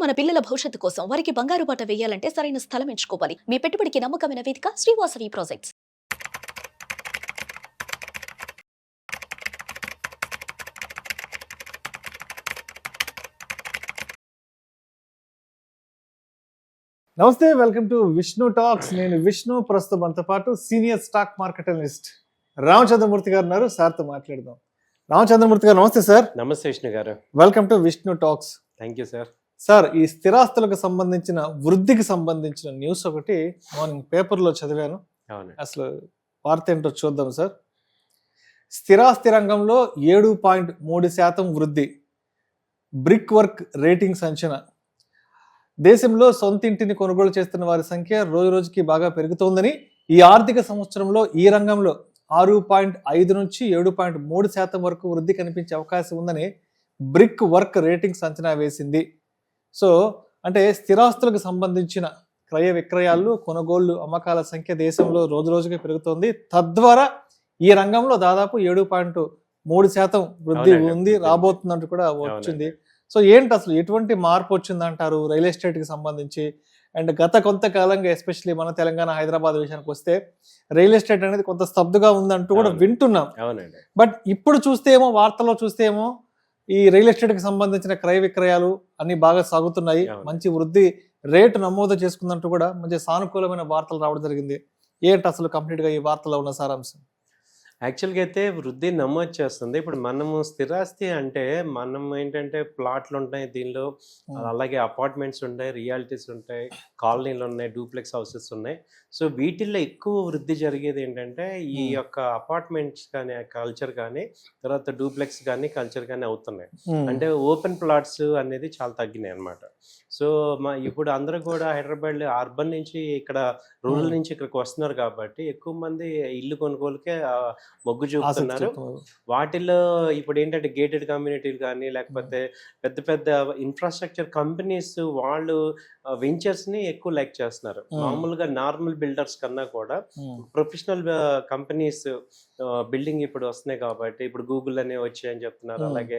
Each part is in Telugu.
మన పిల్లల భవిష్యత్తు కోసం వారికి బంగారు బాట వేయాలంటే సరైన స్థలం ఎంచుకోవాలి. మీ పెట్టుబడికి నమ్మకమైన వేదిక శ్రీవాసవి ప్రాజెక్ట్స్. నమస్తే, వెల్కమ్ టు విష్ణు టాక్స్. నేను విష్ణు. ప్రస్తుతం మనతో పాటు senior stock market analyst Ramachandramurthy గారు ఉన్నారు. సార్తో మాట్లాడదాం. రామచంద్రమూర్తి గారు నమస్తే సార్. నమస్తే విష్ణు గారు. Welcome to Vishnu talks. Thank you sir. Sir, ఈ స్థిరాస్తులకు సంబంధించిన వృద్ధికి సంబంధించిన న్యూస్ ఒకటి మార్నింగ్ పేపర్లో చదివాను. అసలు వార్త ఏంటో చూద్దాం సార్. స్థిరాస్తి రంగంలో 7.3% వృద్ధి, బ్రిక్ వర్క్ రేటింగ్స్ అంచనా. దేశంలో సొంతింటిని కొనుగోలు చేస్తున్న వారి సంఖ్య రోజు రోజుకి బాగా పెరుగుతోందని, ఈ ఆర్థిక సంవత్సరంలో ఈ రంగంలో 6.5 నుంచి 7.3% వరకు వృద్ధి కనిపించే అవకాశం ఉందని బ్రిక్ వర్క్ రేటింగ్స్ అంచనా వేసింది. సో అంటే స్థిరాస్తులకు సంబంధించిన క్రయ విక్రయాలు, కొనుగోళ్లు, అమ్మకాల సంఖ్య దేశంలో రోజు రోజుకి పెరుగుతోంది. తద్వారా ఈ రంగంలో దాదాపు 7.3% వృద్ధి ఉంది, రాబోతుందంటూ కూడా వచ్చింది. సో ఏంటి అసలు ఎటువంటి మార్పు వచ్చిందంటారు రియల్ ఎస్టేట్ కి సంబంధించి? అండ్ గత కొంతకాలంగా ఎస్పెషల్లీ మన తెలంగాణ, హైదరాబాద్ విషయానికి వస్తే రియల్ ఎస్టేట్ అనేది కొంత స్తబ్దుగా ఉందంటూ కూడా వింటున్నాం. బట్ ఇప్పుడు చూస్తే ఏమో, వార్తల్లో చూస్తే ఏమో ఈ రియల్ ఎస్టేట్ కి సంబంధించిన క్రయ విక్రయాలు అన్ని బాగా సాగుతున్నాయి, మంచి వృద్ధి రేటు నమోదు చేసుకుందంటూ కూడా మంచి సానుకూలమైన వార్తలు రావడం జరిగింది. ఏంటి అసలు కంప్లీట్ గా ఈ వార్తలో ఉన్న సారాంశం? యాక్చువల్గా అయితే వృద్ధి నమోదు చేస్తుంది. ఇప్పుడు మనము స్థిరాస్తి అంటే మనం ఏంటంటే ప్లాట్లు ఉంటాయి దీనిలో, అలాగే అపార్ట్మెంట్స్ ఉంటాయి, రియాలిటీస్ ఉంటాయి, కాలనీలు ఉన్నాయి, డూప్లెక్స్ హౌసెస్ ఉన్నాయి. సో వీటిల్లో ఎక్కువ వృద్ధి జరిగేది ఏంటంటే ఈ యొక్క అపార్ట్మెంట్స్ కానీ కల్చర్ కానీ, తర్వాత డూప్లెక్స్ కానీ కల్చర్ కానీ అవుతున్నాయి. అంటే ఓపెన్ ప్లాట్స్ అనేది చాలా తగ్గినాయి అనమాట. సో ఇప్పుడు అందరూ కూడా హైదరాబాద్ అర్బన్ నుంచి ఇక్కడ రూరల్ నుంచి ఇక్కడికి వస్తున్నారు కాబట్టి ఎక్కువ మంది ఇల్లు కొనుగోలుకే మొగ్గు చూపుతున్నారు. వాటిల్లో ఇప్పుడు ఏంటంటే గేటెడ్ కమ్యూనిటీలు కానీ, లేకపోతే పెద్ద పెద్ద ఇన్ఫ్రాస్ట్రక్చర్ కంపెనీస్ వాళ్ళు వెంచర్స్ ని ఎక్కువ లైక్ చేస్తున్నారు. మామూలుగా నార్మల్ బిల్డర్స్ కన్నా కూడా ప్రొఫెషనల్ కంపెనీస్ బిల్డింగ్ ఇప్పుడు వస్తున్నాయి కాబట్టి, ఇప్పుడు గూగుల్ అనే వచ్చాయని చెప్తున్నారు. అలాగే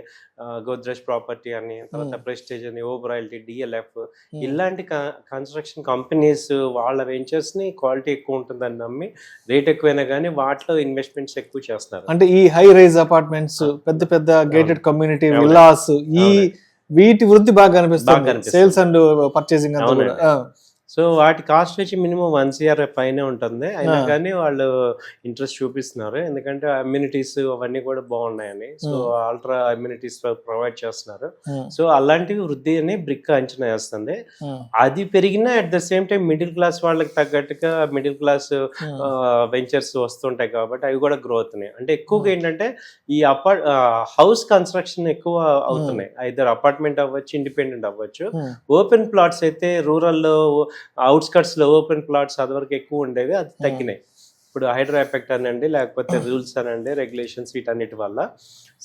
గోద్రేజ్ ప్రాపర్టీ అని, తర్వాత ప్రెస్టేజ్ అని, ఓబరాయిల్టీ, డిఎల్ఎఫ్, ఇలాంటి కన్స్ట్రక్షన్ కంపెనీస్ వాళ్ళ వెంచర్స్ ని క్వాలిటీ ఎక్కువ ఉంటుందని నమ్మి రేట్ ఎక్కువైనా కానీ వాటిలో ఇన్వెస్ట్మెంట్స్ ఎక్కువ చేస్తున్నారు. అంటే ఈ హై రైజ్ అపార్ట్మెంట్స్, పెద్ద పెద్ద గేటెడ్ కమ్యూనిటీ విల్లాస్, ఈ వీటి వృద్ధి బాగా కనిపిస్తుంది. Sales and purchasing. సో వాటి కాస్ట్ వచ్చి మినిమం 1 CR పైనే ఉంటుంది. అయినా కానీ వాళ్ళు ఇంట్రెస్ట్ చూపిస్తున్నారు, ఎందుకంటే అమ్యూనిటీస్ అవన్నీ కూడా బాగున్నాయని. సో అల్ట్రా అమ్యూనిటీస్ ప్రొవైడ్ చేస్తున్నారు. సో అలాంటివి వృద్ధి అని బ్రిక్ అంచనా వేస్తుంది. అది పెరిగినా at the same time middle class వాళ్ళకి తగ్గట్టుగా మిడిల్ క్లాస్ వెంచర్స్ వస్తుంటాయి కాబట్టి అవి కూడా గ్రో అవుతున్నాయి. అంటే ఎక్కువగా ఏంటంటే ఈ హౌస్ కన్స్ట్రక్షన్ ఎక్కువ అవుతున్నాయి. ఐదర్ అపార్ట్మెంట్ అవ్వచ్చు, ఇండిపెండెంట్ అవ్వచ్చు. ఓపెన్ ప్లాట్స్ అయితే రూరల్లో, అవుట్స్కట్స్ లో ఓపెన్ ప్లాట్స్ అది వరకు ఎక్కువ ఉండేవి, అది తగ్గినాయి. ఇప్పుడు హైడ్రో ఎఫెక్ట్ అనండి, లేకపోతే రూల్స్ అనండి, రెగ్యులేషన్స్, వీటన్నిటి వల్ల.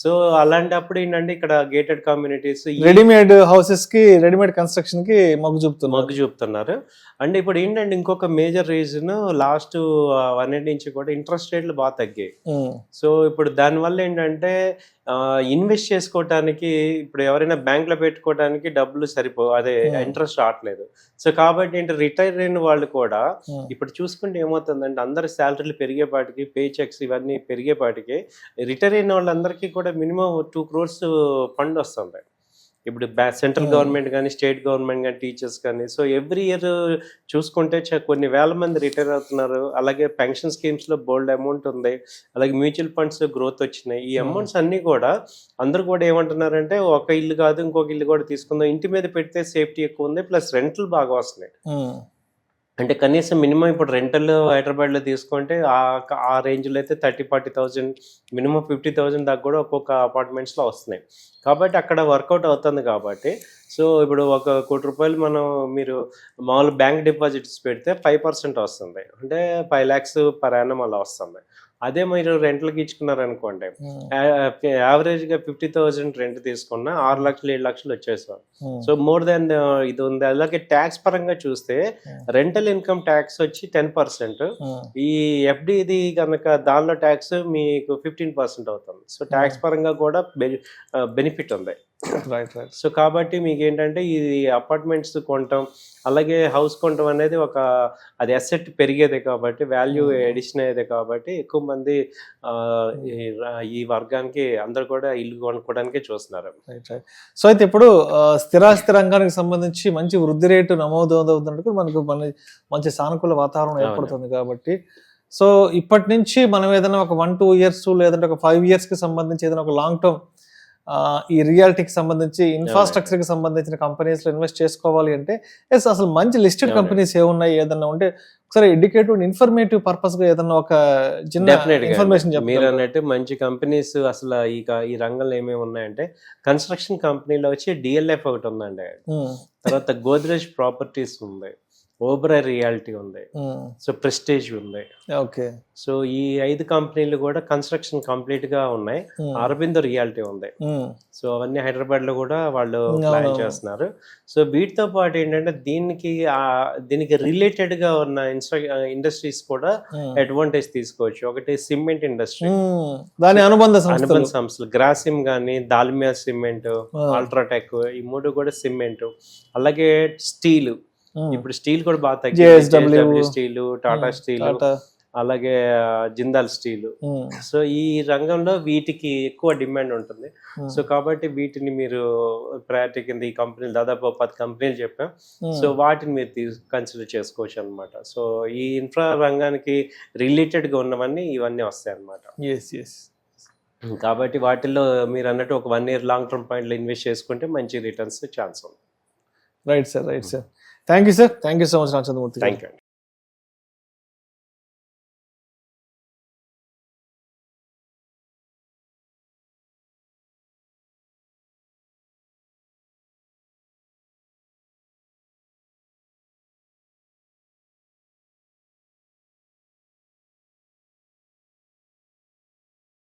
సో అలాంటప్పుడు ఏంటంటే ఇక్కడ గేటెడ్ కమ్యూనిటీస్, రెడీమేడ్ హౌసెస్ కి, రెడీమేడ్ కన్స్ట్రక్షన్ కి మొగ్గు చూపుతున్నారు. అండ్ ఇప్పుడు ఏంటంటే ఇంకొక మేజర్ రీజన్, లాస్ట్ 1 year నుంచి కూడా ఇంట్రెస్ట్ రేట్లు బాగా తగ్గాయి. సో ఇప్పుడు దానివల్ల ఏంటంటే ఇన్వెస్ట్ చేసుకోవటానికి, ఇప్పుడు ఎవరైనా బ్యాంక్ లో పెట్టుకోవడానికి డబ్బులు అదే ఇంట్రెస్ట్ రావట్లేదు. సో కాబట్టి ఏంటి, రిటైర్ అయిన వాళ్ళు కూడా ఇప్పుడు చూసుకుంటే ఏమవుతుందంటే అందరి శాలరీలు పెరిగేపాటికి, పే చెక్స్ ఇవన్నీ పెరిగేపాటికి రిటైర్ అయిన వాళ్ళందరికీ కూడా మినిమం 2 crores ఫండ్ వస్తుంది. ఇప్పుడు సెంట్రల్ గవర్నమెంట్ కానీ, స్టేట్ గవర్నమెంట్ కానీ, టీచర్స్ కానీ. సో ఎవ్రీ ఇయర్ చూసుకుంటే కొన్ని వేల మంది రిటైర్ అవుతున్నారు. అలాగే పెన్షన్ స్కీమ్స్ లో బోల్డ్ అమౌంట్ ఉంది. అలాగే మ్యూచువల్ ఫండ్స్ గ్రోత్ వచ్చినాయి. ఈ అమౌంట్స్ అన్ని కూడా అందరూ కూడా ఏమంటున్నారంటే ఒక ఇల్లు కాదు ఇంకొక ఇల్లు కూడా తీసుకుందాం, ఇంటి మీద పెడితే సేఫ్టీ ఎక్కువ ఉంది, ప్లస్ రెంట్లు బాగా వస్తున్నాయి. అంటే కనీసం మినిమం ఇప్పుడు రెంటల్ హైదరాబాద్లో తీసుకుంటే ఆ రేంజ్లో అయితే 30-40,000, మినిమం 50,000 దాకా కూడా ఒక్కొక్క అపార్ట్మెంట్స్లో వస్తున్నాయి. కాబట్టి అక్కడ వర్కౌట్ అవుతుంది కాబట్టి. సో ఇప్పుడు 1 కోటి రూపాయలు మీరు మామూలు బ్యాంక్ డిపాజిట్స్ పెడితే 5% వస్తుంది, అంటే 5 lakhs per annum అలా వస్తుంది. అదే మీరు రెంట్లకి ఇచ్చుకున్నారనుకోండి, యావరేజ్గా 50,000 రెంట్ తీసుకున్నా 6 లక్షలు 7 లక్షలు వచ్చేసాం. సో మోర్ దెన్ ఇది ఉంది. అలాగే ట్యాక్స్ పరంగా చూస్తే రెంటల్ ఇన్కమ్ ట్యాక్స్ వచ్చి 10%, ఈ ఎఫ్డిది కనుక దానిలో ట్యాక్స్ మీకు 15% అవుతుంది. సో ట్యాక్స్ పరంగా కూడా బెనిఫిట్ ఉంది. Right right. సో కాబట్టి మీకు ఏంటంటే ఇది అపార్ట్మెంట్స్ కొనటం అలాగే హౌస్ కొనటం అనేది అది అసెట్ పెరిగేదే కాబట్టి వాల్యూ ఎడిషన్ అయ్యేదే కాబట్టి ఎక్కువ మంది ఆ, ఈ వర్గానికి అందరు కూడా ఇల్లు కొనుక్కోవడానికే చూస్తున్నారు. Right right. సో అయితే ఇప్పుడు స్థిరాస్తి రంగానికి సంబంధించి మంచి వృద్ధి రేటు నమోదు అవుతున్నట్టు మనకు మంచి సానుకూల వాతావరణం ఏర్పడుతుంది కాబట్టి సో ఇప్పటి నుంచి మనం ఏదైనా ఒక 1-2 years లేదంటే ఒక 5 years కి సంబంధించి ఏదైనా ఒక లాంగ్ టర్మ్ ఈ రియాలిటీకి సంబంధించి ఇన్ఫ్రాస్ట్రక్చర్ కి సంబంధించిన కంపెనీస్ లో ఇన్వెస్ట్ చేసుకోవాలి అంటే ఎస్ అసలు మంచి లిస్టెడ్ కంపెనీస్ ఏమున్నాయి ఏదన్నా ఉంటే ఒకసారి ఎడ్యుకేటివ్ ఇన్ఫర్మేటివ్ పర్పస్ గా ఏదన్నా ఒక చిన్న ఇన్ఫర్మేషన్ మీరు చెప్పారు. అన్నట్టు మంచి కంపెనీస్ అసలు ఈ రంగంలో ఏమేమి ఉన్నాయంటే కన్స్ట్రక్షన్ కంపెనీలో వచ్చి డిఎల్ఎఫ్ ఒకటి ఉందండి, తర్వాత గోద్రేజ్ ప్రాపర్టీస్ ఉంది, ఓబ్రాయ్ రియాలిటీ ఉంది, సో ప్రెస్టేజ్ ఉంది. ఓకే. సో ఈ 5 కంపెనీలు కూడా కన్స్ట్రక్షన్ కంప్లీట్ గా ఉన్నాయి. అరబిందో రియాలిటీ ఉంది. సో అవన్నీ హైదరాబాద్ లో కూడా వాళ్ళు ప్లాన్ చేస్తున్నారు. సో వీటితో పాటు ఏంటంటే దీనికి రిలేటెడ్ గా ఉన్న ఇండస్ట్రీస్ కూడా అడ్వాంటేజ్ తీసుకోవచ్చు. ఒకటి సిమెంట్ ఇండస్ట్రీ, దాని అనుబంధ సంస్థలు గ్రాసిమ్ గానీ, దాల్మియా సిమెంట్, అల్ట్రాటెక్, ఈ 3 కూడా సిమెంట్. అలాగే స్టీల్, ఇప్పుడు స్టీల్ కూడా బాగా తగ్గింది. స్టీల్, టాటా స్టీల్, అలాగే జిందాల్ స్టీల్. సో ఈ రంగంలో వీటికి ఎక్కువ డిమాండ్ ఉంటుంది. సో కాబట్టి వీటిని మీరు ప్రయారిటీ కింద ఈ కంపెనీలు దాదాపు 10 కంపెనీలు చెప్పాం. సో వాటిని మీరు కన్సిడర్ చేసుకోవచ్చు అనమాట. సో ఈ ఇన్ఫ్రా రంగానికి రిలేటెడ్ గా ఉన్నవన్నీ ఇవన్నీ వస్తాయి అనమాట. కాబట్టి వాటిల్లో మీరు అన్నట్టు ఒక 1 year లాంగ్ టర్మ్ పాయింట్ లో ఇన్వెస్ట్ చేసుకుంటే మంచి రిటర్న్స్ ఛాన్స్ ఉంది. Right sir, right sir. Thank you sir, thank you so much Ramachandramurthy. Thank you.